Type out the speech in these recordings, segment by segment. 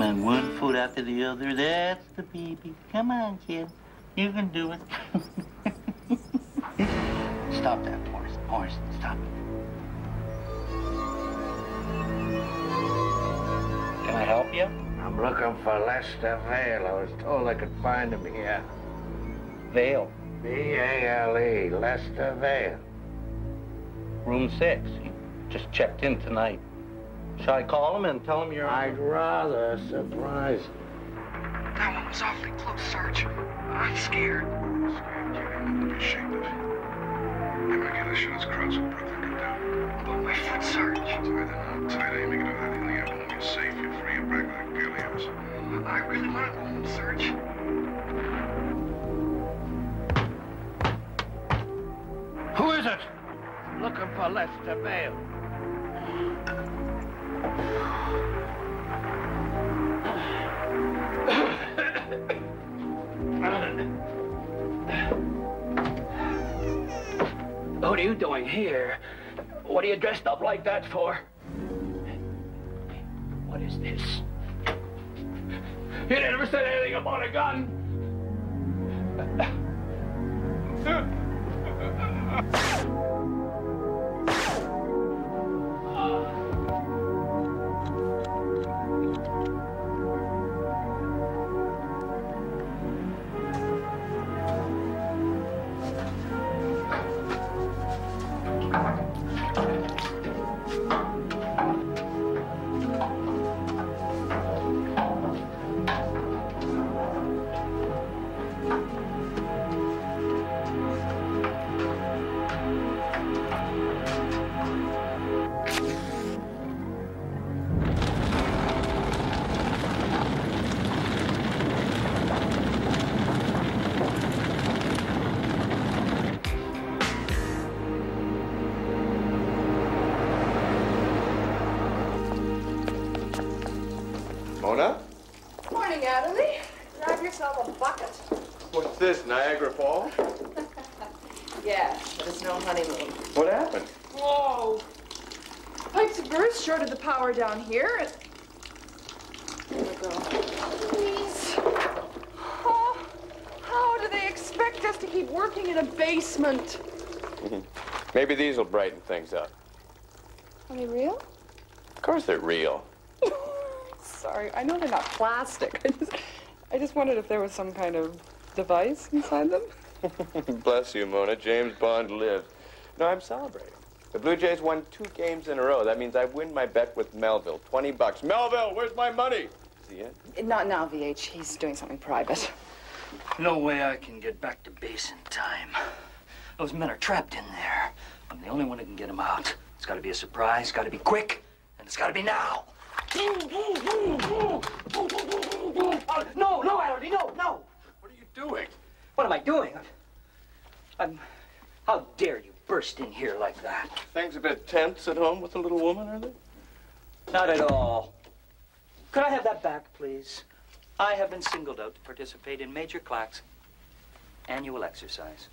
Come on, one foot after the other. That's the baby. Come on, kid. You can do it. Stop that, horse. Horse, stop it. Can I help you? I'm looking for Lester Vale. I was told I could find him here. Vale. V-A-L-E, Lester Vale. Room 6. He just checked in tonight. Shall I call him and tell him you're... I'd rather surprise him. That one was awfully close, Sarge. I'm scared. Scared, Jimmy. Nothing to be ashamed of. Hey, Mikey, this shit is crowds of breath and get down. About my foot, Sarge. Tighter now, tighter. You make it over that hill, you're home, you're safe, you're free, you're back like a girl of yours. I really want to go home, Sarge. Who is it? Looking for Lester Vale. What are you doing here? What are you dressed up like that for? What is this? You never said anything about a gun. Mona? Morning, Adderly. Grab yourself a bucket. What's this, Niagara Falls? Yes, but it's no honeymoon. What happened? Whoa! Pipes have burst, shorted the power down here. And... There we go. Please. Oh, how do they expect us to keep working in a basement? Maybe these will brighten things up. Are they real? Of course they're real. Sorry, I know they're not plastic. I just wondered if there was some kind of device inside them. Bless you, Mona. James Bond lived. No, I'm celebrating. The Blue Jays won 2 games in a row. That means I win my bet with Melville. $20. Melville, where's my money? Is he in? Not now, VH. He's doing something private. No way I can get back to base in time. Those men are trapped in there. I'm the only one who can get them out. It's got to be a surprise, got to be quick, and it's got to be now. No, Adderly, no. What are you doing? What am I doing? How dare you burst in here like that? Things a bit tense at home with the little woman, are they? Not at all. Could I have that back, please? I have been singled out to participate in Major Clack's annual exercise.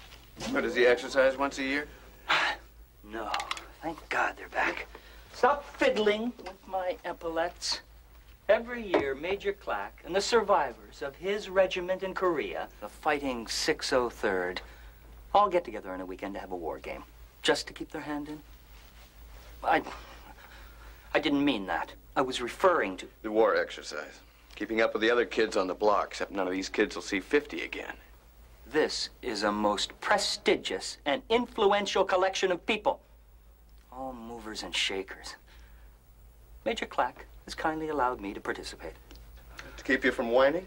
What, does he exercise once a year? No. Thank God they're back. Stop fiddling with my epaulets. Every year, Major Clack and the survivors of his regiment in Korea, the Fighting 603rd, all get together on a weekend to have a war game, just to keep their hand in. I didn't mean that. I was referring to... The war exercise. Keeping up with the other kids on the block, except none of these kids will see 50 again. This is a most prestigious and influential collection of people. All movers and shakers. Major Clack has kindly allowed me to participate. To keep you from whining?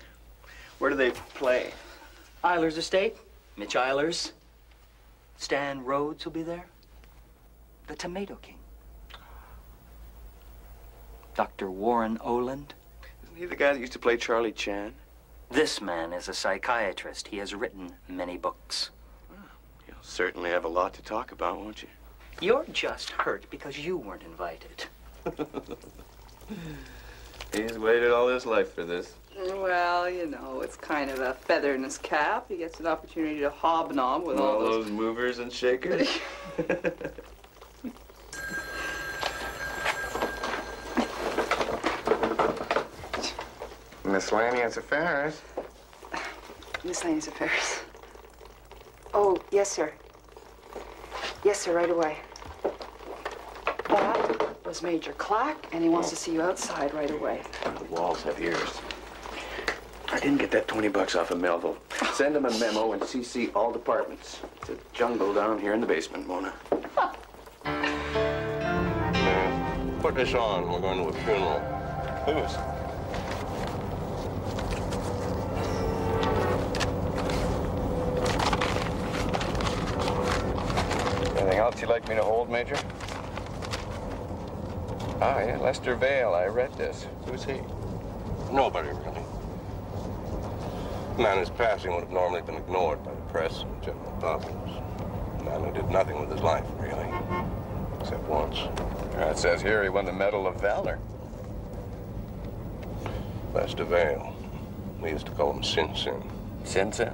Where do they play? Eilers Estate, Mitch Eilers. Stan Rhodes will be there. The Tomato King. Dr. Warren Oland. Isn't he the guy that used to play Charlie Chan? This man is a psychiatrist. He has written many books. Well, you'll certainly have a lot to talk about, won't you? You're just hurt because you weren't invited. He's waited all his life for this. Well, you know, it's kind of a feather in his cap. He gets an opportunity to hobnob with all those movers and shakers. Miscellaneous affairs. Miscellaneous affairs. Oh, yes, sir. Yes, sir, right away. That was Major Clack, and he wants to see you outside right away. The walls have ears. I didn't get that 20 bucks off of Melville. Send him a memo and CC all departments. It's a jungle down here in the basement, Mona. Put this on. We're going to a funeral. Whose? Anything else you'd like me to hold, Major? Ah, yeah, Lester Vale. I read this. Who's he? Nobody, really. The man whose passing would have normally been ignored by the press and general populace. A man who did nothing with his life, really. Except once. It says here he won the Medal of Valor. Lester Vale. We used to call him Sin Sin. Sin Sin?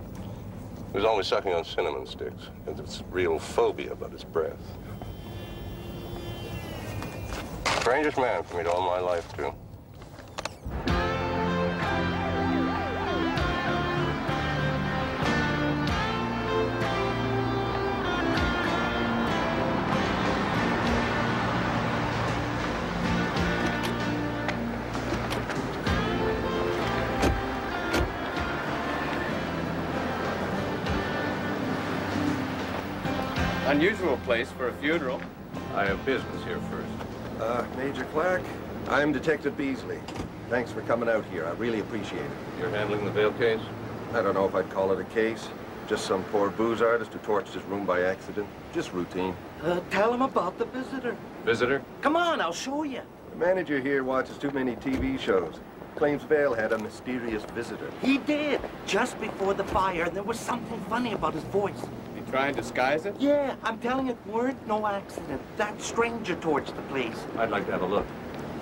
He was always sucking on cinnamon sticks. He had this real phobia about his breath. Strangest man for me all my life, too. Unusual place for a funeral. I have business here first. Major Clark, I'm Detective Beasley. Thanks for coming out here. I really appreciate it. You're handling the Vale case? I don't know if I'd call it a case. Just some poor booze artist who torched his room by accident. Just routine. Tell him about the visitor. Visitor? Come on, I'll show you. The manager here watches too many TV shows. Claims Vale had a mysterious visitor. He did, just before the fire, and there was something funny about his voice. You try and disguise it? Yeah, I'm telling you, weren't no accident. That stranger torched the place. I'd like to have a look.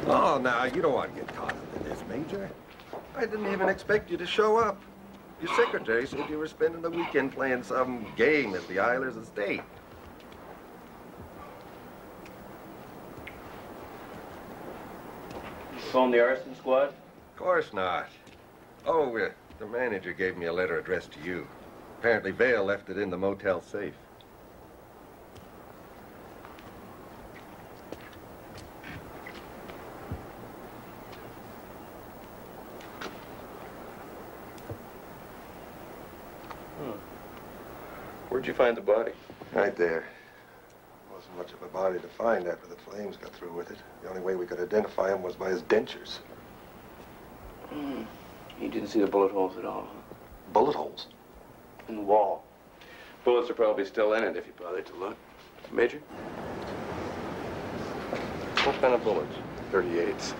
Oh, now, you don't want to get caught up in this, Major. I didn't even expect you to show up. Your secretary said you were spending the weekend playing some game at the Eilers estate. You phone the arson squad? Of course not. Oh, the manager gave me a letter addressed to you. Apparently Vale left it in the motel safe. Where'd you find the body? Right there. Wasn't much of a body to find after the flames got through with it. The only way we could identify him was by his dentures. You didn't see the bullet holes at all, huh? Bullet holes? In the wall. Bullets are probably still in it if you bothered to look. Major? What kind of bullets? 38s.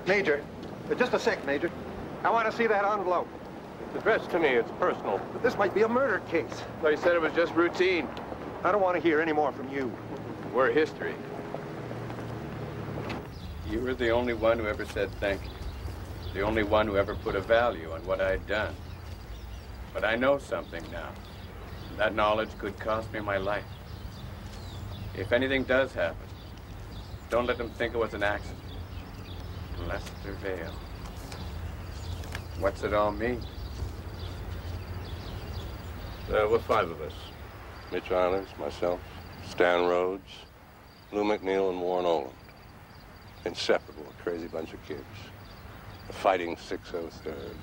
Major, just a sec, Major. I want to see that envelope. It's addressed to me. It's personal. But this might be a murder case. Well, you said it was just routine. I don't want to hear any more from you. We're history. You were the only one who ever said thank you. The only one who ever put a value on what I'd done. But I know something now. That knowledge could cost me my life. If anything does happen, don't let them think it was an accident. Lester Vale. What's it all mean? There were 5 of us. Mitch Eilers, myself, Stan Rhodes, Lou McNeil, and Warren Oland. Inseparable, a crazy bunch of kids. A fighting 603rd.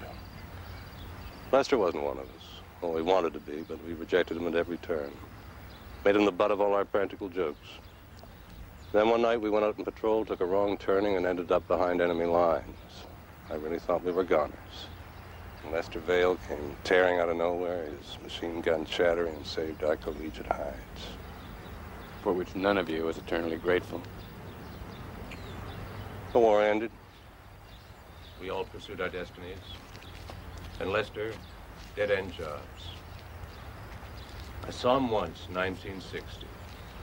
Lester wasn't one of us. Well, we wanted to be, but we rejected him at every turn. Made him the butt of all our practical jokes. Then one night we went out on patrol, took a wrong turning, and ended up behind enemy lines. I really thought we were goners. And Lester Vale came tearing out of nowhere, his machine gun chattering, and saved our collegiate hides. For which none of you was eternally grateful. The war ended. We all pursued our destinies. And Lester, dead-end jobs. I saw him once, 1960.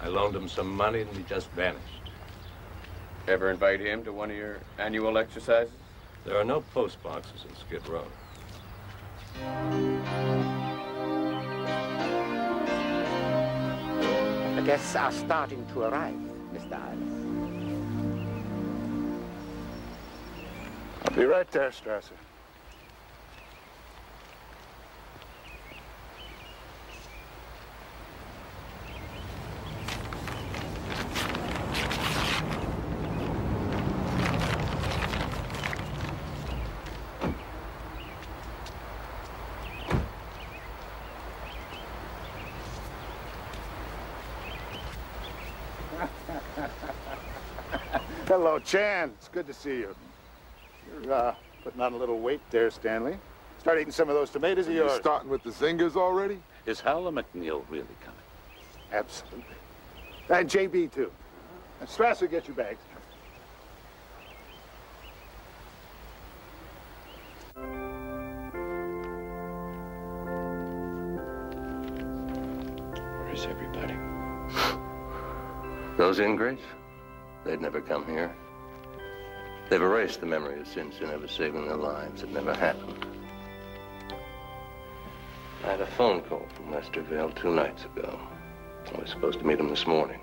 I loaned him some money and he just vanished. Ever invite him to one of your annual exercises? There are no post boxes in Skid Row. The guests are starting to arrive, Mr. Eilers. I'll be right there, Strasser. Hello, Chan. It's good to see you. You're putting on a little weight there, Stanley. Start eating some of those tomatoes of yours. You're starting with the zingers already? Is Howler McNeil really coming? Absolutely. And JB, too. And Strasser, get your bags. Where's everybody? Those ingrates? They'd never come here. They've erased the memory of Simpson ever saving their lives. It never happened. I had a phone call from Westerville 2 nights ago. I was supposed to meet him this morning.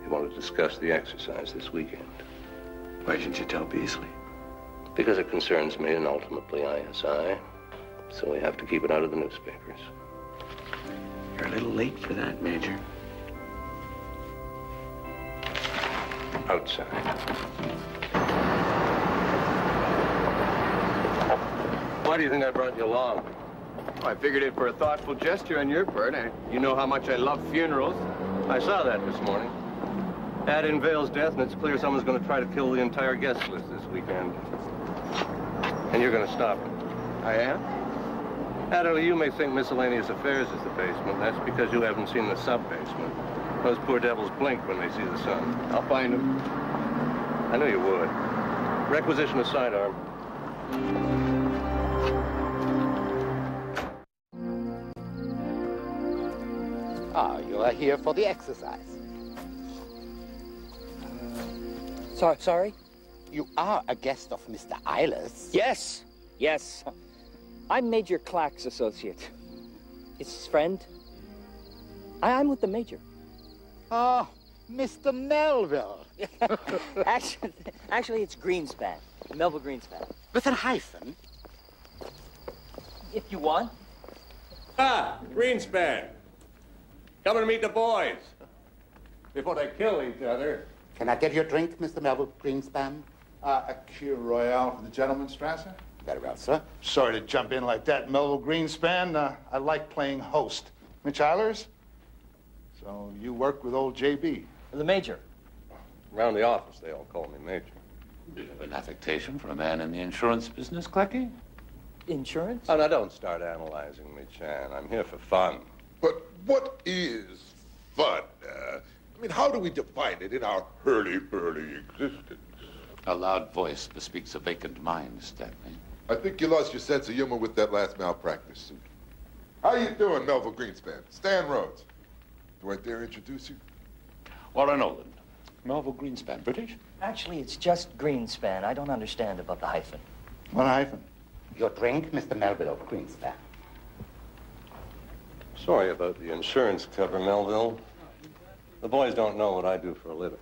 He wanted to discuss the exercise this weekend. Why didn't you tell Beasley? Because it concerns me and ultimately ISI. So we have to keep it out of the newspapers. You're a little late for that, Major. Outside. Why do you think I brought you along? Oh, I figured it for a thoughtful gesture on your part. You know how much I love funerals. I saw that this morning. Add in Vale's death, and it's clear someone's going to try to kill the entire guest list this weekend. And you're going to stop it. I am? Adderly, you may think miscellaneous affairs is the basement. That's because you haven't seen the sub-basement. Those poor devils blink when they see the sun. I'll find them. I knew you would. Requisition a sidearm. You are here for the exercise. Sorry? You are a guest of Mr. Eilers. Yes. I'm Major Clack's associate. His friend. I'm with the Major. Oh, Mr. Melville. Actually, it's Greenspan. Melville Greenspan. With a hyphen? If you want. Greenspan. Coming to meet the boys. Before they kill each other. Can I get you a drink, Mr. Melville Greenspan? A Cure Royale for the gentleman, Strasser? Very well, sir. Sorry to jump in like that, Melville Greenspan. I like playing host. Mitch Eilers? So you work with old JB? The Major. Around the office, they all call me Major. Bit of an affectation for a man in the insurance business, Clacky? Insurance? Oh, now don't start analyzing me, Chan. I'm here for fun. But what is fun? I mean, how do we define it in our hurly-burly existence? A loud voice bespeaks a vacant mind, Stanley. I think you lost your sense of humor with that last malpractice suit. How you doing, Melville Greenspan? Stan Rhodes. Do I dare introduce you? Warren Oland. Melville Greenspan, British? Actually, it's just Greenspan. I don't understand about the hyphen. What hyphen? Your drink, Mr. Melville Greenspan. Sorry about the insurance cover, Melville. The boys don't know what I do for a living.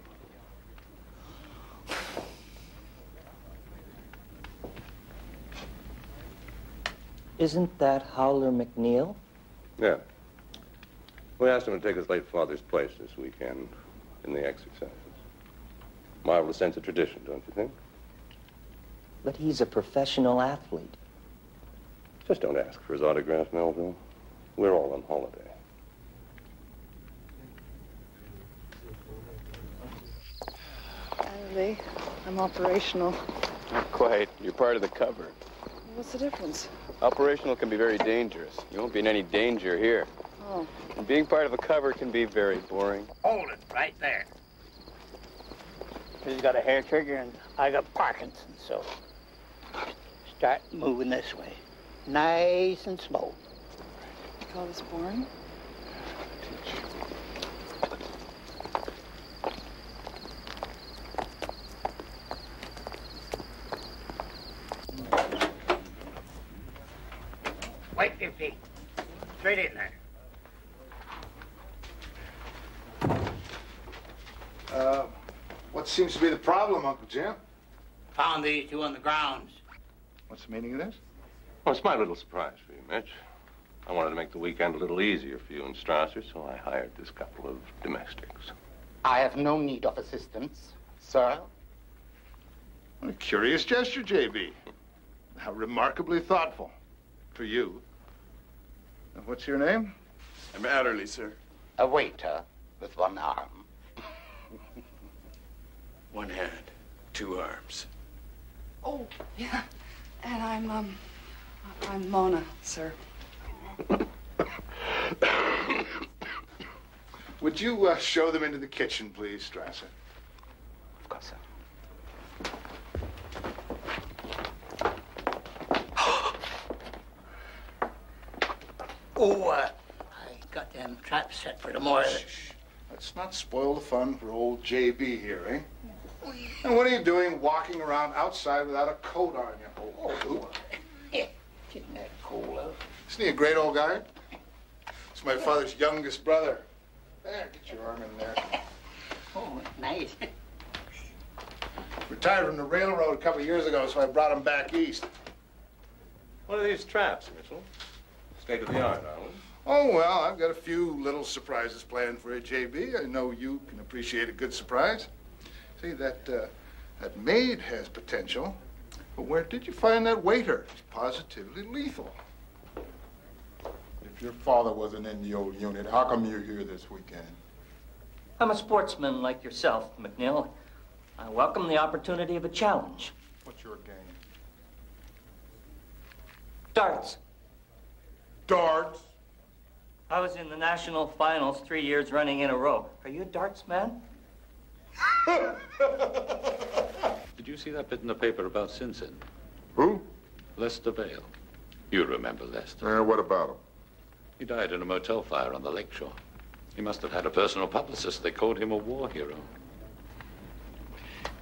Isn't that Howler McNeil? Yeah. We asked him to take his late father's place this weekend in the exercises. Marvelous sense of tradition, don't you think? But he's a professional athlete. Just don't ask for his autograph, Melville. We're all on holiday. Adderly, I'm operational. Not quite. You're part of the cover. What's the difference? Operational can be very dangerous. You won't be in any danger here. Oh. And being part of a cover can be very boring. Hold it right there. He's got a hair trigger and I got Parkinson's, so start moving this way. Nice and slow. You call this boring? Wait 50. Straight in there. What seems to be the problem, Uncle Jim? Found these two on the grounds. What's the meaning of this? Well, it's my little surprise for you, Mitch. I wanted to make the weekend a little easier for you and Strasser, so I hired this couple of domestics. I have no need of assistance, sir. What a curious gesture, J.B. How remarkably thoughtful. For you. And what's your name? I'm Adderly, sir. A waiter with one arm. One hand, two arms. Oh, yeah. And I'm Mona, sir. Would you show them into the kitchen, please, Strasser? Of course, sir. Oh, I got them traps set for tomorrow. Shh. Let's not spoil the fun for old J.B. here, eh? And what are you doing walking around outside without a coat on you? Oh, Getting that cold out. isn't he a great old guy? It's my father's youngest brother. There, get your arm in there. Oh, nice. Retired from the railroad a couple of years ago, so I brought him back east. What are these traps, Mitchell? State of the art, aren't we? Oh, well, I've got a few little surprises planned for you, J.B. I know you can appreciate a good surprise. See, that maid has potential, but where did you find that waiter? He's positively lethal. If your father wasn't in the old unit, how come you're here this weekend? I'm a sportsman like yourself, McNeil. I welcome the opportunity of a challenge. What's your game? Darts. Darts? I was in the national finals 3 years running in a row. Are you a darts man? Did you see that bit in the paper about Sinsin? Who? Lester Vale. You remember Lester. What about him? He died in a motel fire on the lakeshore. He must have had a personal publicist. They called him a war hero.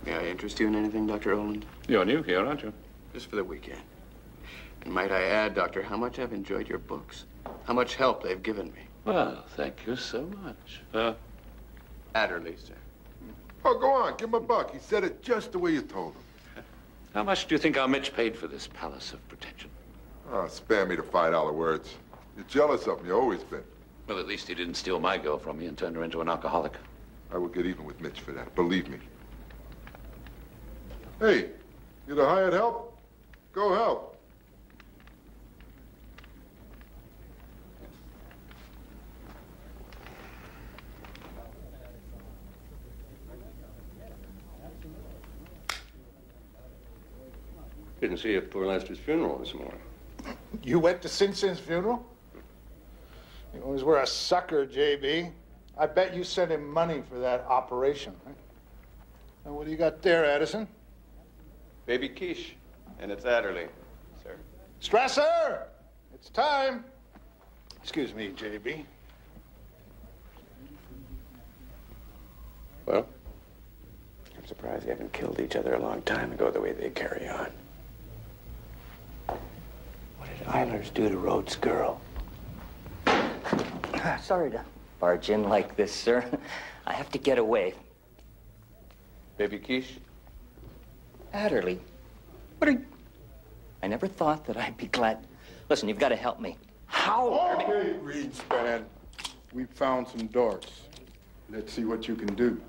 May I interest you in anything, Dr. Oland? You're new here, aren't you? Just for the weekend. And might I add, Doctor, how much I've enjoyed your books. How much help they've given me. Well, thank you so much. Adderly, sir. Oh, go on, give him a buck. He said it just the way you told him. How much do you think our Mitch paid for this palace of protection? Oh, spare me the $5 words. You're jealous of me, you always been. Well, at least he didn't steal my girl from me and turn her into an alcoholic. I will get even with Mitch for that, believe me. Hey, you the hired help? Go help. Didn't see you at poor Lester's funeral this morning. You went to Sinsin's funeral? You always were a sucker, J.B. I bet you sent him money for that operation, right? Now, what do you got there, Addison? Baby quiche. And it's Adderly, sir. Strasser! It's time. Excuse me, J.B. Well? I'm surprised they haven't killed each other a long time ago the way they carry on. What did Eilers do to Rhodes' girl? Sorry to barge in like this, sir. I have to get away. Baby quiche? Adderly, what are you... I never thought that I'd be glad... Listen, you've got to help me. How? Okay, Greenspan. We found some darts. Let's see what you can do.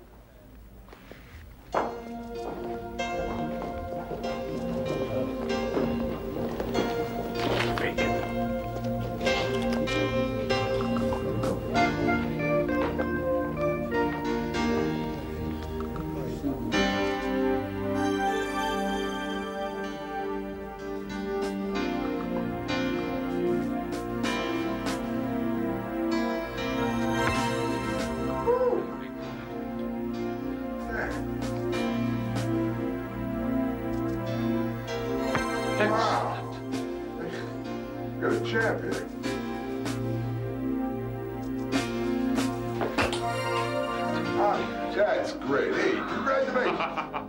Got a champ here. Ah, that's great. Hey, congratulations.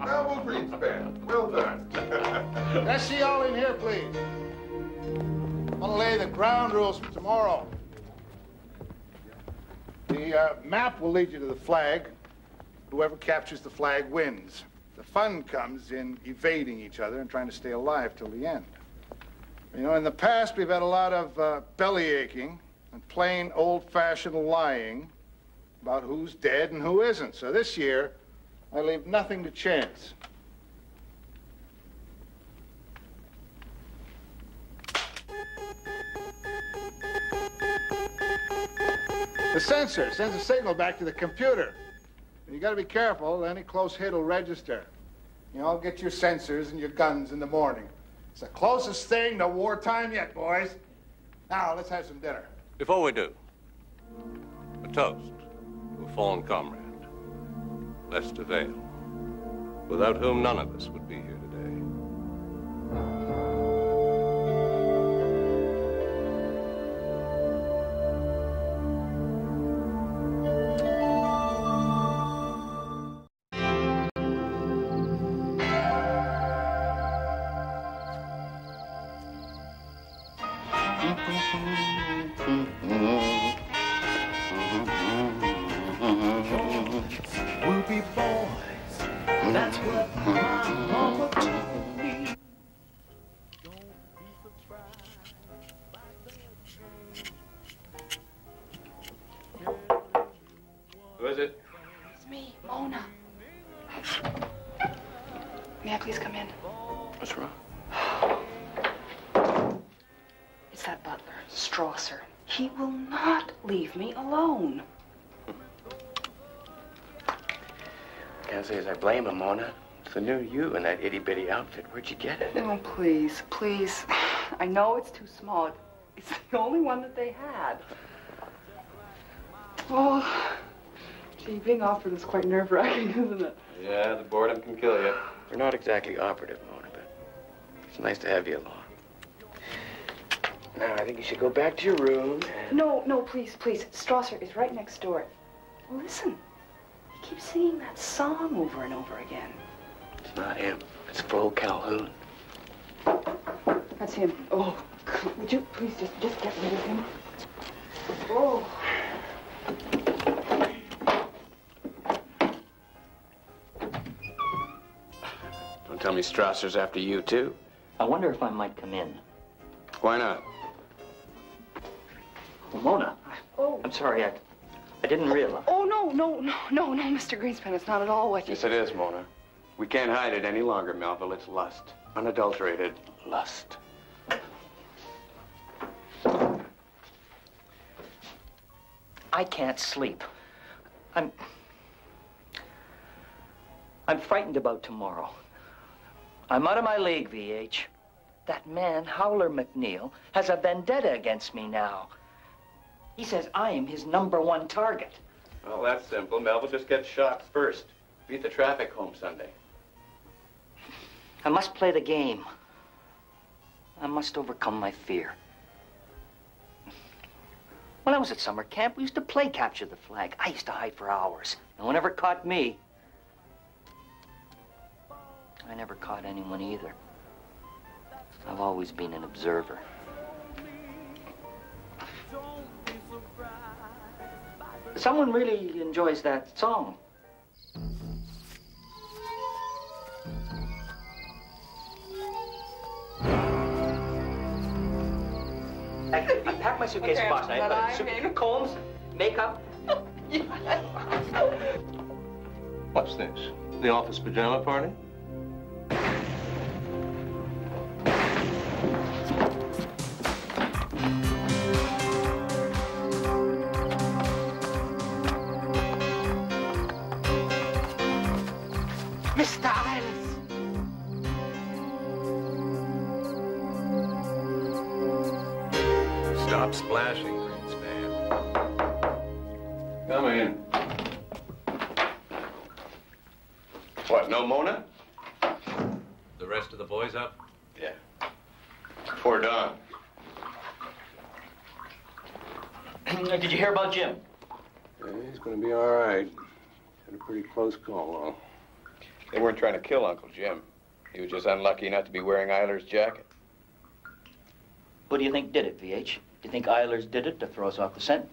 Melville Greenspan. Well done. Can I see y'all in here, please? I want to lay the ground rules for tomorrow. The map will lead you to the flag. Whoever captures the flag wins. The fun comes in evading each other and trying to stay alive till the end. You know, in the past, we've had a lot of belly aching and plain old-fashioned lying about who's dead and who isn't. So this year, I leave nothing to chance. The sensor sends a signal back to the computer. You gotta be careful, any close hit will register. You know, get your sensors and your guns in the morning. It's the closest thing to wartime yet, boys. Now, let's have some dinner. Before we do, a toast to a fallen comrade, Lester Vale, without whom none of us would be here today. We'll be boys. That's what my mama told me. Who is it? It's me, Mona. May I please come in? What's wrong? It's that butler, Strasser. He will not leave me alone. Can't say as I blame him, Mona. It's the new you in that itty-bitty outfit. Where'd you get it? Oh, please, please. I know it's too small. It's the only one that they had. Oh, gee, being offered is quite nerve-wracking, isn't it? Yeah, the boredom can kill you. We're not exactly operative, Mona, but it's nice to have you along. Now, I think you should go back to your room and... No, please, please. Strasser is right next door. Listen, he keeps singing that song over and over again. It's not him. It's Flo Calhoun. That's him. Oh, would you please just get rid of him? Oh. Don't tell me Strasser's after you, too. I wonder if I might come in. Why not? Well, Mona. Oh. I'm sorry, I didn't realize. Oh, no, Mr. Greenspan. It's not at all what you... Yes, it is, Mona. We can't hide it any longer, Melville. It's lust. Unadulterated lust. I can't sleep. I'm frightened about tomorrow. I'm out of my league, VH. That man, Howler McNeil, has a vendetta against me now. He says I am his #1 target. Well, that's simple. Melville just gets shot first. Beat the traffic home Sunday. I must play the game. I must overcome my fear. When I was at summer camp, we used to play capture the flag. I used to hide for hours. No one ever caught me. I never caught anyone either. I've always been an observer. Someone really enjoys that song. I packed my suitcase last night. Combs, makeup. What's this? The office pajama party? Mr. Isles. Stop splashing, Greenspan. Come in. What, no Mona? The rest of the boys up? Yeah. Before dawn. Did you hear about Jim? Yeah, he's gonna be all right. Had a pretty close call, though. They weren't trying to kill Uncle Jim. He was just unlucky not to be wearing Eiler's jacket. Who do you think did it, VH? Do you think Eilers did it to throw us off the scent?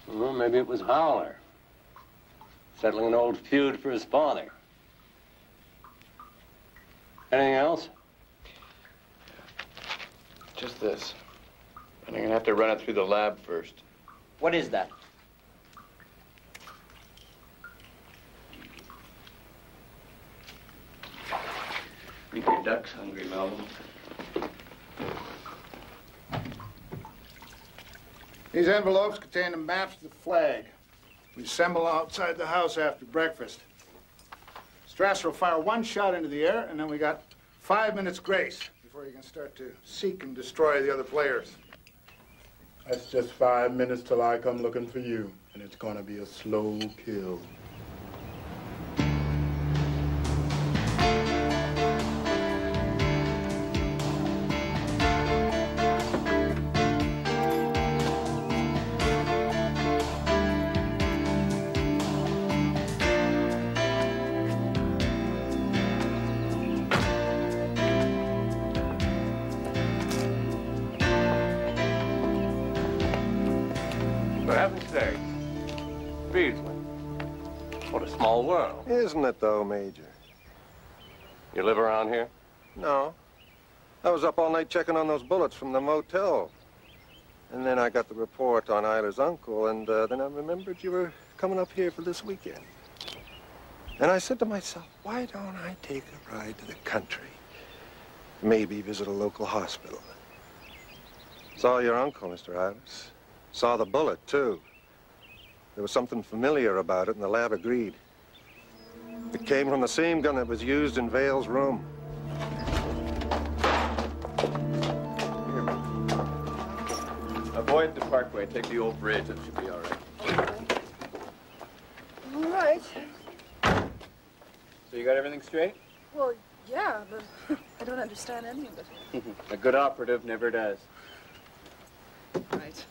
Well, maybe it was Howler. Settling an old feud for his father. Anything else? Just this. And I'm gonna have to run it through the lab first. What is that? Think your duck's hungry, Melvin. These envelopes contain the maps of the flag. We assemble outside the house after breakfast. Strasser will fire one shot into the air, and then we got 5 minutes grace before you can start to seek and destroy the other players. That's just 5 minutes till I come looking for you, and it's gonna be a slow kill. For heaven's sake. Beasley. What a small world. Isn't it, though, Major? You live around here? No. I was up all night checking on those bullets from the motel. And then I got the report on Eiler's uncle, and then I remembered you were coming up here for this weekend. And I said to myself, why don't I take a ride to the country? Maybe visit a local hospital. Saw your uncle, Mr. Eilers. Saw the bullet, too. There was something familiar about it, and the lab agreed. It came from the same gun that was used in Vale's room. Avoid the parkway. Take the old bridge. That should be all right. All right. So you got everything straight? Well, yeah, but I don't understand any of it. A good operative never does. Right.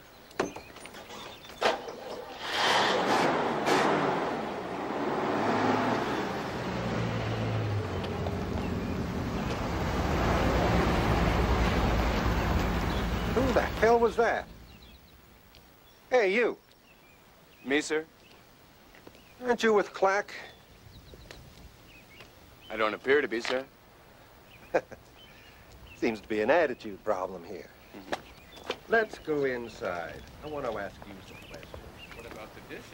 Who the hell was that? Hey, you. Me, sir? Aren't you with Clack? I don't appear to be, sir. Seems to be an attitude problem here. Let's go inside. I want to ask you some questions. What about the dishes?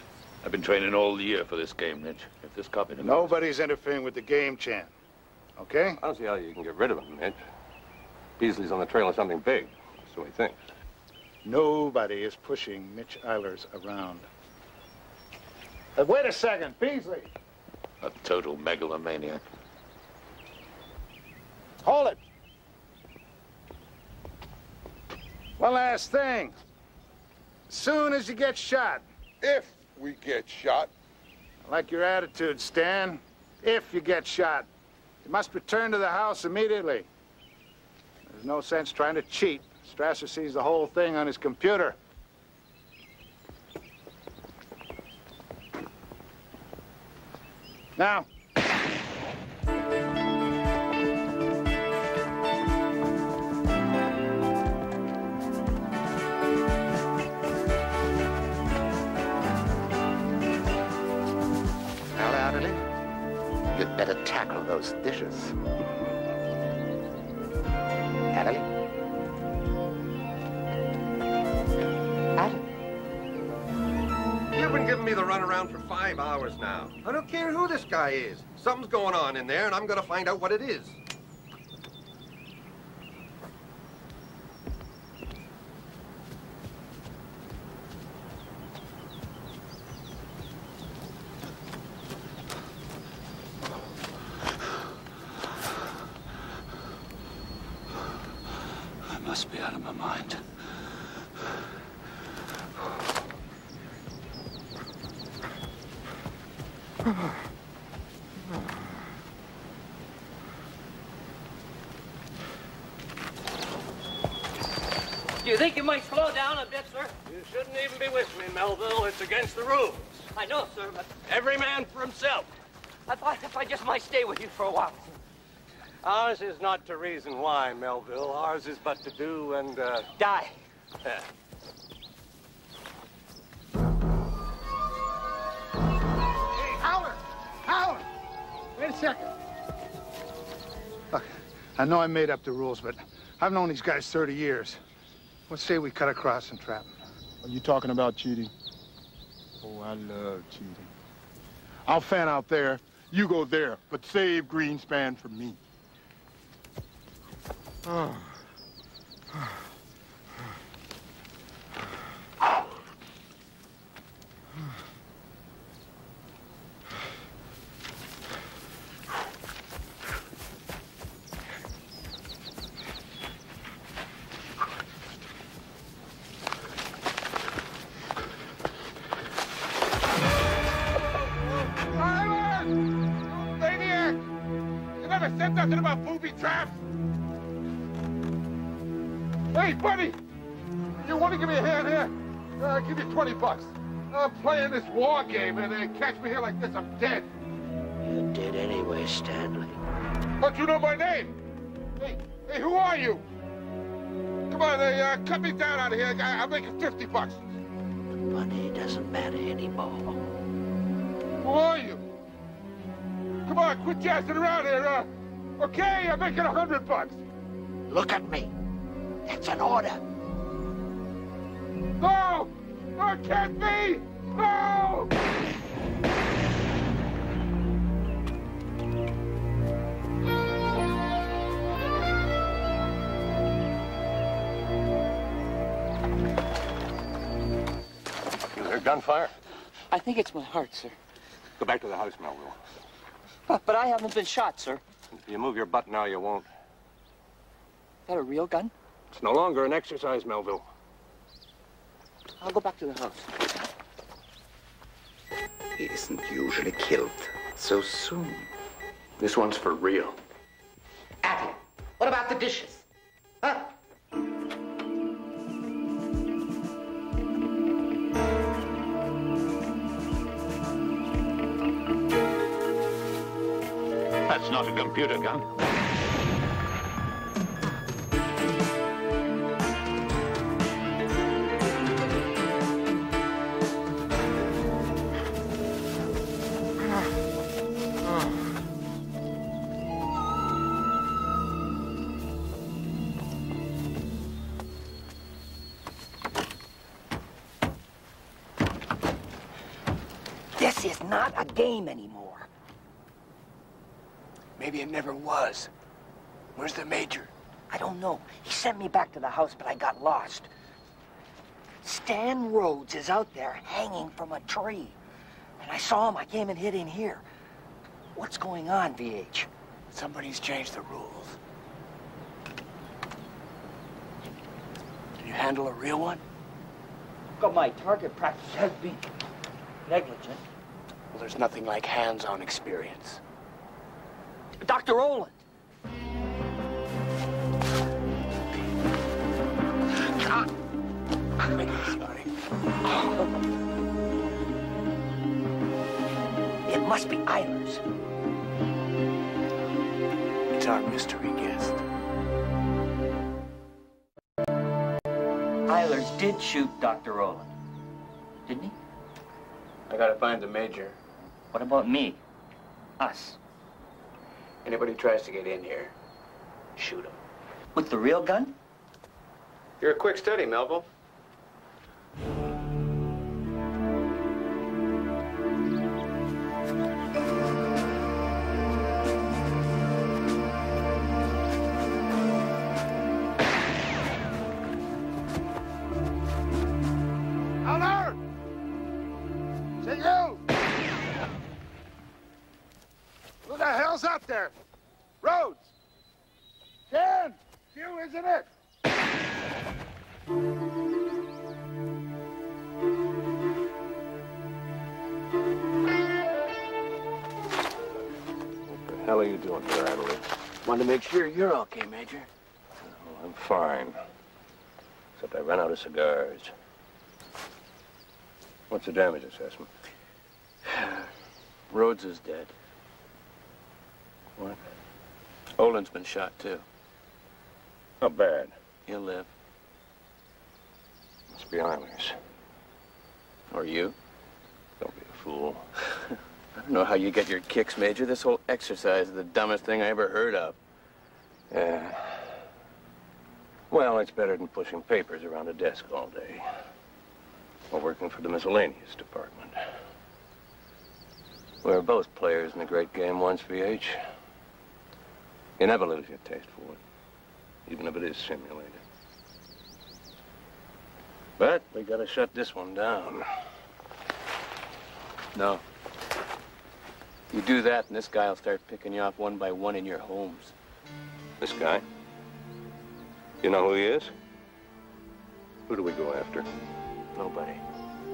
I've been training all year for this game, Mitch. If this copy... Nobody's interfering with the game, Chan. Okay? I don't see how you can get rid of him, Mitch. Beasley's on the trail of something big, so he thinks. Nobody is pushing Mitch Eilers around. Wait a second, Beasley. A total megalomaniac. Hold it. One last thing. As soon as you get shot. If we get shot. I like your attitude, Stan. If you get shot. You must return to the house immediately. There's no sense trying to cheat. Strasser sees the whole thing on his computer. Now. Well, Adderly, you'd better tackle those dishes. Adderly? You've been giving me the runaround for 5 hours now. I don't care who this guy is. Something's going on in there, and I'm going to find out what it is. I must be out of my mind. Do you think you might slow down a bit, sir? You shouldn't even be with me, Melville. It's against the rules. I know, sir, but Every man for himself. I thought if I just might stay with you for a while. Ours is not to reason why, Melville. Ours is but to do and, Die. Yeah. second. Look, I know I made up the rules, but I've known these guys 30 years. Let's say we cut across and trap them. Are you talking about cheating? Oh, I love cheating. I'll fan out there, you go there, but save Greenspan for me. Oh. Said nothing about booby traps. Hey, buddy, you want to give me a hand here? I'll give you $20. I'm playing this war game, and they catch me here like this, I'm dead. You're dead anyway, Stanley. Don't you know my name? Hey, who are you? Come on, cut me down out of here. I'll make it $50. Money doesn't matter anymore. Who are you? Come on, quit jazzing around here. Okay, I'm making $100. Look at me. That's an order. No! No, it can't be! No! You heard gunfire? I think it's my heart, sir. Go back to the house, Melville. But I haven't been shot, sir. If you move your butt now, you won't. Is that a real gun? It's no longer an exercise, Melville. I'll go back to the house. He isn't usually killed so soon. This one's for real. Adderly, what about the dishes? Huh? That's not a computer gun. This is not a game anymore. Maybe it never was. Where's the major? I don't know. He sent me back to the house, but I got lost. Stan Rhodes is out there hanging from a tree. And I saw him. I came and hid in here. What's going on, VH? Somebody's changed the rules. Can you handle a real one? But my target practice has been negligent. Well, there's nothing like hands-on experience. Dr. Rowland. Sorry. It must be Eilers. It's our mystery guest. Eilers did shoot Dr. Rowland, didn't he? I gotta find the major. What about me? Us? Anybody tries to get in here, shoot him. With the real gun? You're a quick study, Melville. Hello? Say you! Who the hell's out there? Rhodes! Ken! You, isn't it? What the hell are you doing here, Adderly? Want to make sure you're okay, Major. Oh, I'm fine. Except I ran out of cigars. What's the damage assessment? Rhodes is dead. What? Olin's been shot, too. Not bad. He'll live. Must be Eilers. Or you. Don't be a fool. I don't know how you get your kicks, Major. This whole exercise is the dumbest thing I ever heard of. Yeah. Well, it's better than pushing papers around a desk all day. Or working for the miscellaneous department. We're both players in the great game once, VH. You never lose your taste for it, even if it is simulated. But we gotta shut this one down. No. You do that, and this guy will start picking you off one by one in your homes. This guy? You know who he is? Who do we go after? Nobody.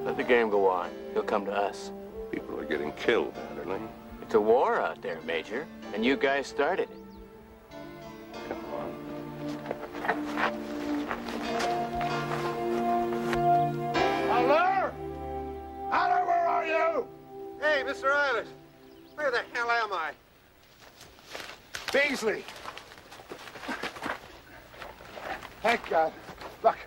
Let the game go on. He'll come to us. People are getting killed, Adderly. It's a war out there, Major, and you guys started it. Come on. Hello? Hello, where are you? Hey, Mr. Eilish. Where the hell am I? Beasley. Thank God. Look.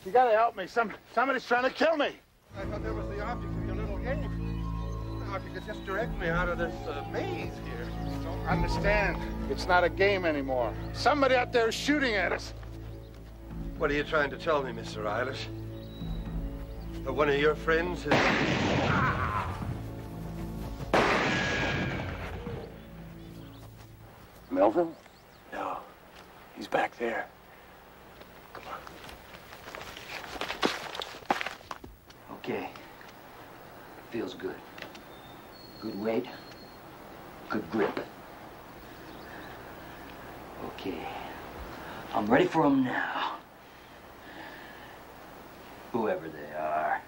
You gotta help me. Somebody's trying to kill me. I thought that was the object of your little game. Now, if you could just direct me out of this maze here. Don't understand. It's not a game anymore. Somebody out there is shooting at us. What are you trying to tell me, Mr. Eilish? That one of your friends is... Melvin? No. He's back there. Come on. Okay. Feels good. Good weight. Good grip. Okay. I'm ready for them now. Whoever they are.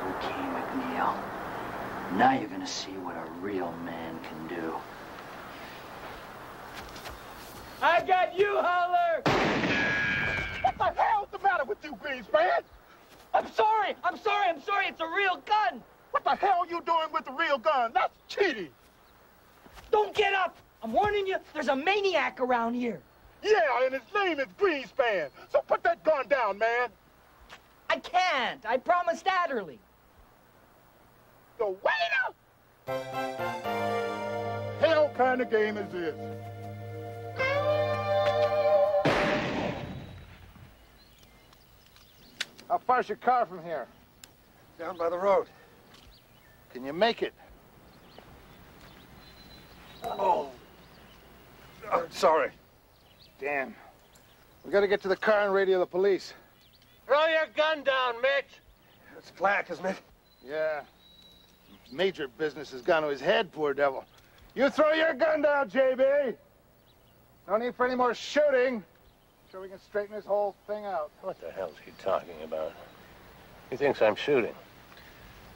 Okay, McNeil. Now you're gonna see what a real man can do. I got you, Holler! What the hell's the matter with you, Greenspan? I'm sorry! It's a real gun! What the hell are you doing with the real gun? That's cheating! Don't get up! I'm warning you, there's a maniac around here. Yeah, and his name is Greenspan. So put that gun down, man. I can't. I promised Adderly. The waiter? Hell kind of game is this? How far's your car from here? Down by the road. Can you make it? Oh, sorry. Damn. We gotta get to the car and radio the police. Throw your gun down, Mitch. It's black, isn't it? Yeah. Major business has gone to his head, poor devil. You throw your gun down, JB. No need for any more shooting. Sure we can straighten this whole thing out. What the hell's he talking about? He thinks I'm shooting.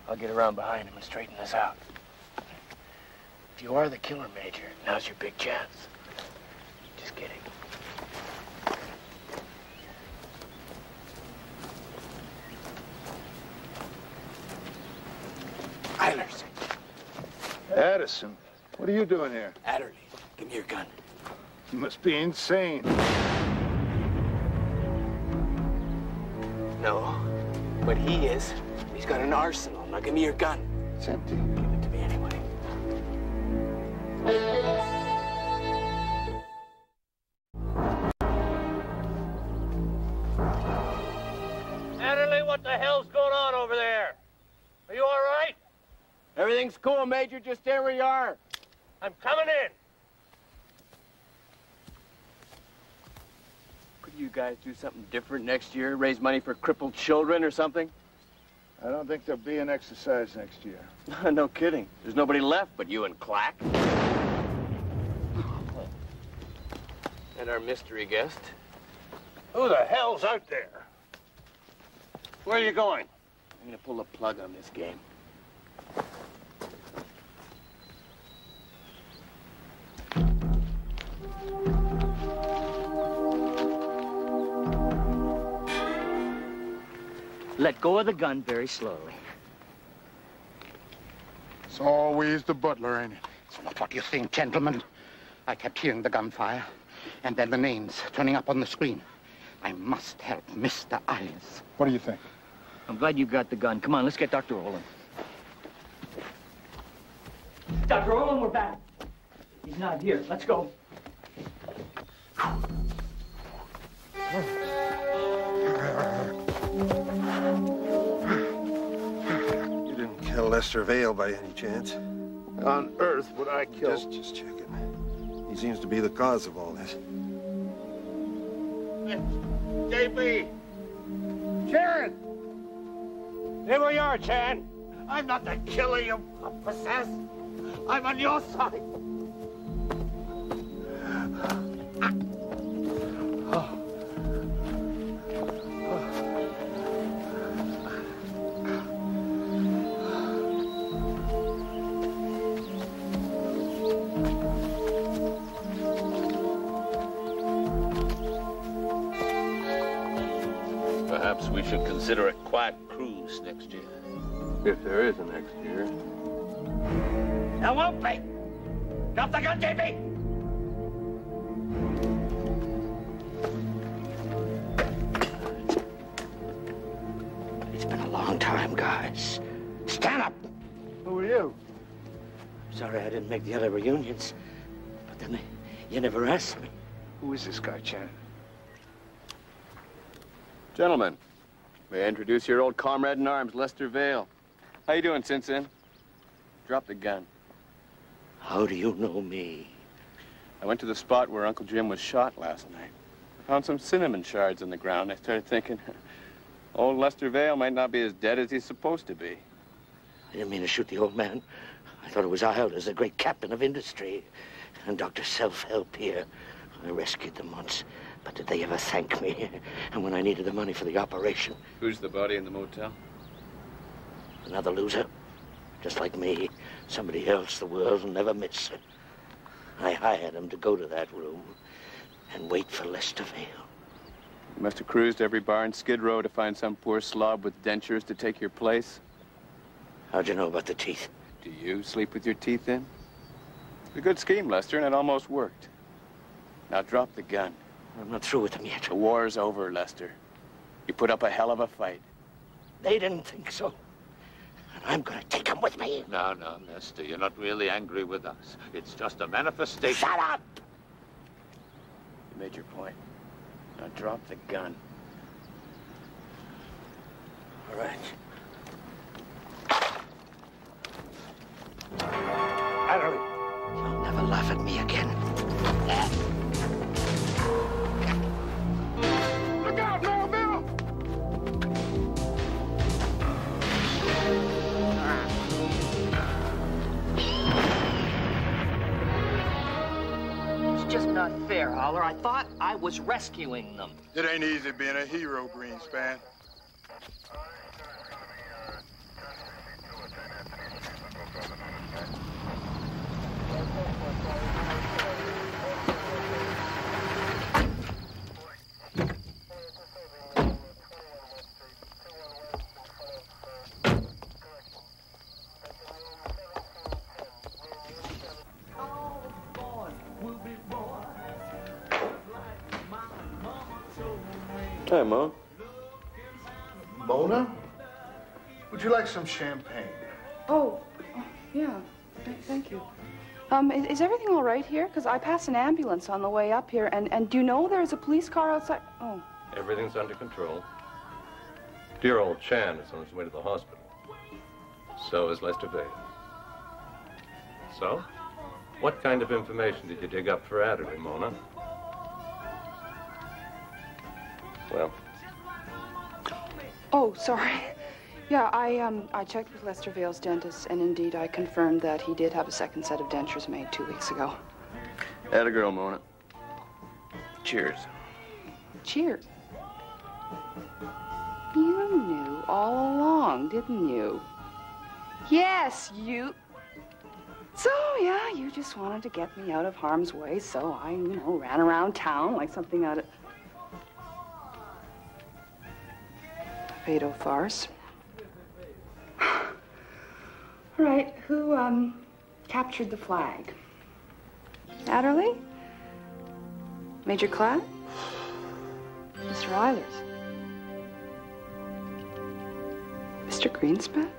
I'll get around behind him and straighten this out. If you are the killer, Major, now's your big chance. Just kidding. Eilers. Addison, what are you doing here? Adderly, give me your gun. You must be insane. No, but he is. He's got an arsenal. Now give me your gun. It's empty. Give it to me anyway. Adderly, what the hell's going on over there? Are you all right? Everything's cool, Major. Just stay where you are. I'm coming in. Could you guys do something different next year? Raise money for crippled children or something? I don't think there'll be an exercise next year. No kidding. There's nobody left but you and Clack. And our mystery guest. Who the hell's out there? Where are you going? I'm gonna pull the plug on this game. Let go of the gun very slowly. It's always the butler, ain't it? It's not what you think, gentlemen. I kept hearing the gunfire, and then the names turning up on the screen. I must help Mr. Eyles. What do you think? I'm glad you got the gun. Come on, let's get Dr. Olin. Dr. Olin, we're back. He's not here. Let's go. You didn't kill Lester Vale by any chance? On earth would I kill... Just checking. He seems to be the cause of all this. JB! Chan! There we are, Chan. I'm not the killer you possess. I'm on your side. Perhaps we should consider a quiet cruise next year. If there is a next year. There won't be. Drop the gun, JB. It's been a long time, guys. Stand up! Who are you? Sorry I didn't make the other reunions, but then you never asked me. Who is this guy, Chan? Gentlemen, may I introduce your old comrade in arms, Lester Vale. How you doing, Sin? Drop the gun. How do you know me? I went to the spot where Uncle Jim was shot last night. I found some cinnamon shards on the ground. I started thinking, old Lester Vale might not be as dead as he's supposed to be. I didn't mean to shoot the old man. I thought it was Eyles, the great captain of industry, and Dr. Self-Help here. I rescued them once, but did they ever thank me? And when I needed the money for the operation. Who's the body in the motel? Another loser, just like me. Somebody else the world will never miss. I hired him to go to that room and wait for Lester Vale. You must have cruised every bar in Skid Row to find some poor slob with dentures to take your place. How'd you know about the teeth? Do you sleep with your teeth in? It's a good scheme, Lester, and it almost worked. Now drop the gun. I'm not through with them yet. The war's over, Lester. You put up a hell of a fight. They didn't think so. And I'm gonna take them with me. No, Lester, you're not really angry with us. It's just a manifestation. Shut up! You made your point. Now drop the gun. All right. Adderly, you'll never laugh at me again. Look out, Melville! It's just not fair, Holler. I thought I was rescuing them. It ain't easy being a hero, Greenspan. Hi, Mo. Mona? Would you like some champagne? Oh, yeah. Thank you. Is everything all right here? Because I passed an ambulance on the way up here, and do you know there's a police car outside? Oh. Everything's under control. Dear old Chan is on his way to the hospital. So is Lester Vale. So, what kind of information did you dig up for Adderly, Mona? Well. Oh, sorry. Yeah, I checked with Lester Vale's dentist, and indeed I confirmed that he did have a second set of dentures made 2 weeks ago. Atta girl, Mona. Cheers. Cheers. You knew all along, didn't you? Yes, you... So, yeah, you just wanted to get me out of harm's way, so I, ran around town like something out of... Fado farce. All right, who, captured the flag? Adderly? Major Cladd? Mr. Eilers. Mr. Greenspan?